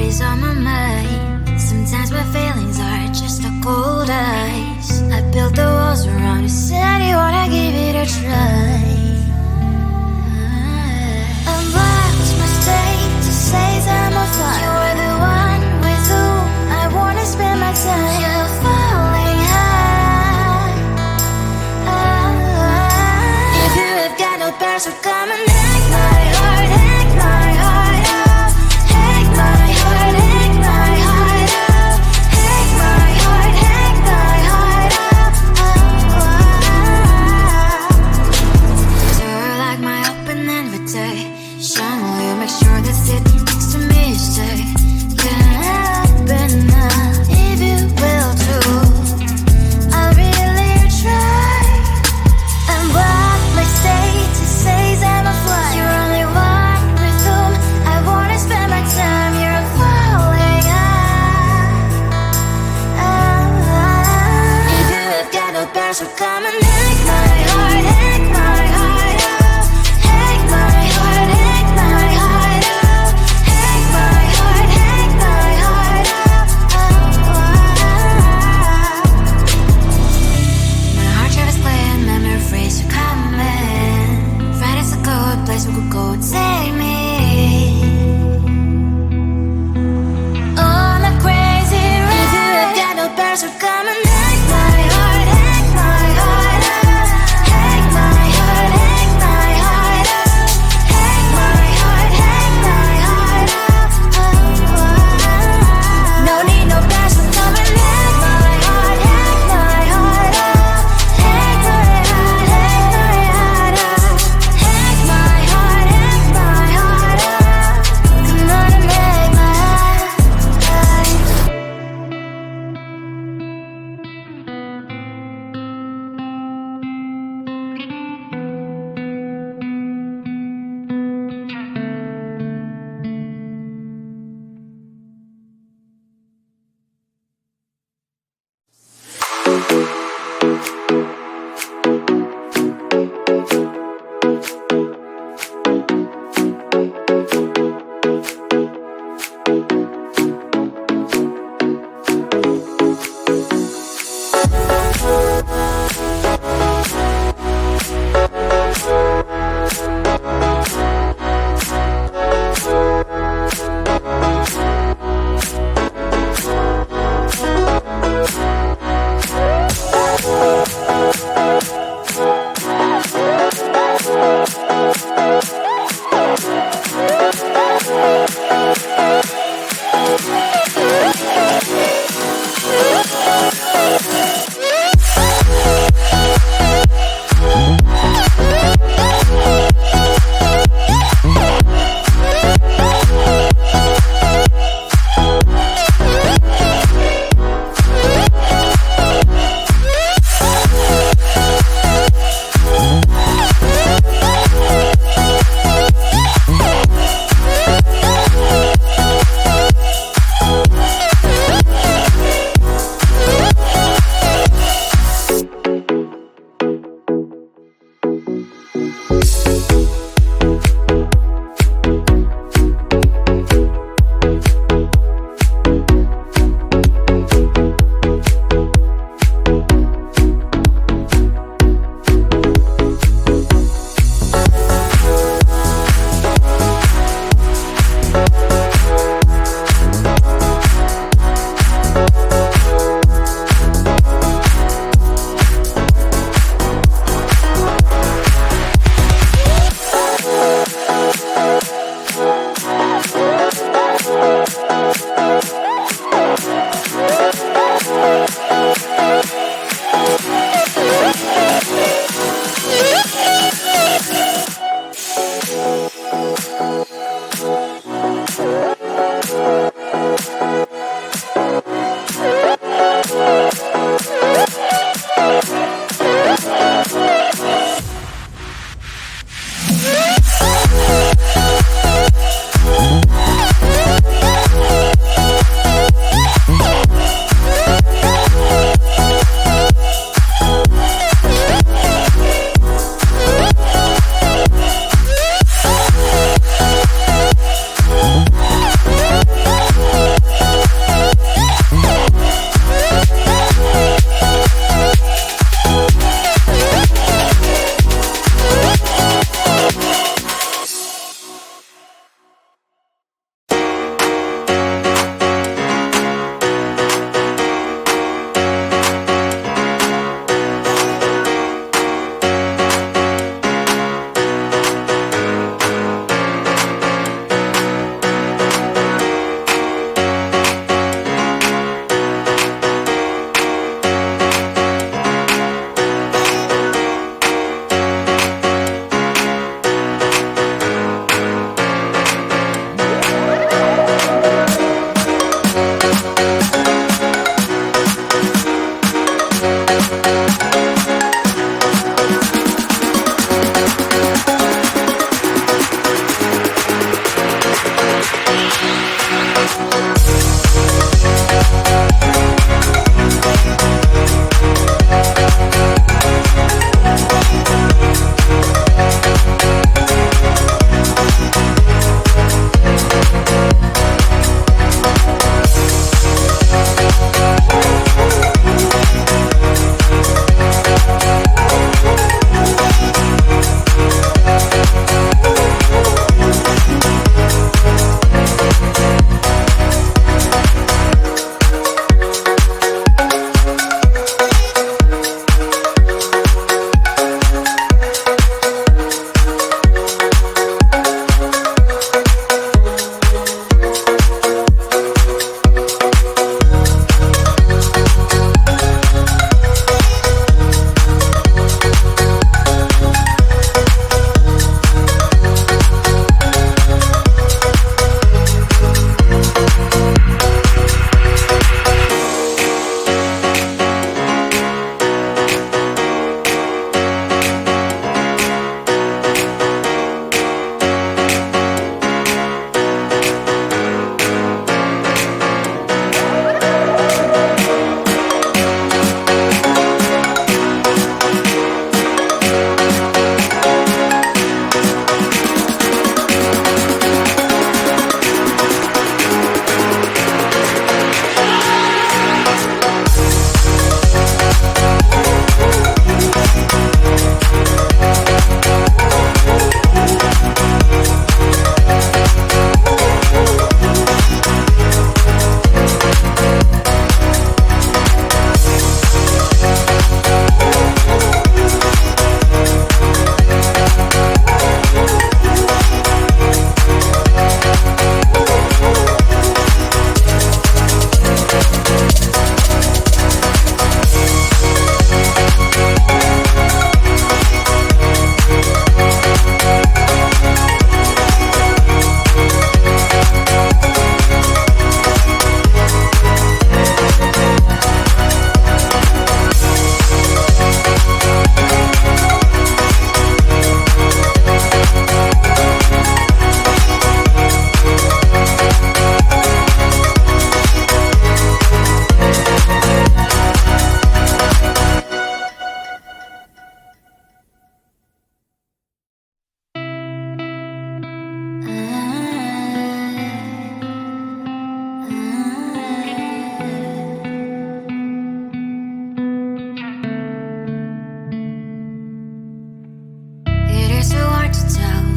always on my mind. Sometimes my feelings are just a cold ice. I built the walls around you, said you wanna give it a try. And watch my state to say I'm a fly. You're the one with whom I wanna spend my time. You're falling high. If you have got no parents, so come and hack my heart, hack my heart out. Hack my heart, hack my heart out. Hack my heart, hack my heart out. You're like my open invitation. Will you make sure that sitting next to me you stay? Can't happen now, if you will too. I'll really try. And what my state to say I'm a fly. You're only one with whom I wanna spend my time. You're falling high. If you have got no parents, so come and hack my heart, hack my heart out. Hack my heart, hack my heart out. Hack my heart, hack my heart out. My heart drive is clear and memory free, so come in. Friday's a good place we could go and take me. On a crazy ride. If you have got no parents, so come and hack my heart, hack my heart out. Hack my heart, hack my heart out. Hack my heart, hack my heart out. No need no parents, so come and hack my heart, hack my heart out. Hack my heart, hack my heart out. Hack my heart, hack my heart out. Come on and make my heart.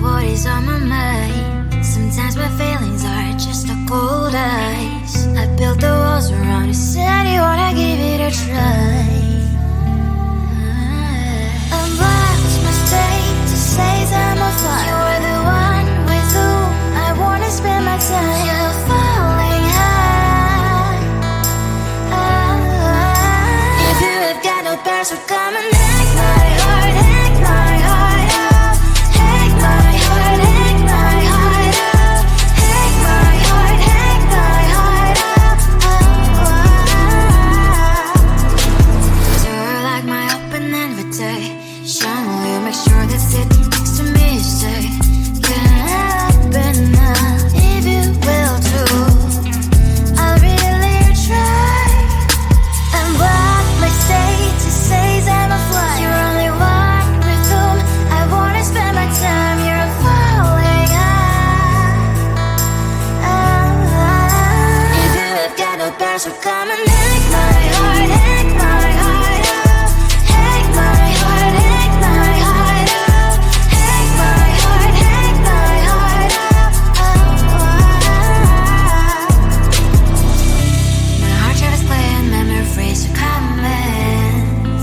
what is on my mind. Sometimes my feelings are just a cold ice. I built the walls around you, said you wanna give it a try. Unbox my state to say I'm a fly. You're the one with whom I wanna spend my time. You're falling high. If you have got no parents, so come and hack my heart, hack my heart out. Hack my heart, hack my heart out. Hack my heart, hack my heart out. You're like my open invitation. Will you make sure that sit next to me? Say, can I open up if you will too? I'll really try. And what my state to say I'm a fly. You're only one with whom I wanna spend my time. You're falling high. If you have got no parents, so come and hack my heart, hack my heart out. Hack my heart, hack my heart out. Hack my heart, hack my heart out. My heart is playing memory freeze, so come in.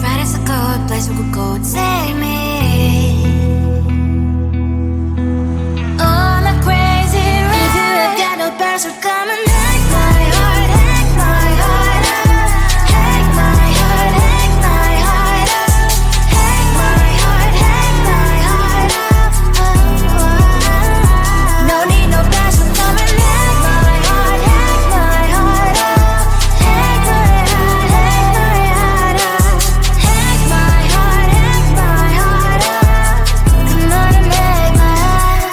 Friday's a good place we could go, take me. Oh, I'm not crazy, right? If you have got no parents, so come and hack my heart, hack my heart out. Hack my heart, hack my heart out. Hack my heart, hack my heart out. No need no parents, so come and hack my heart, hack my heart out. Hack my heart, hack my heart out. Hack my heart, hack my heart out. Come on and make my heart.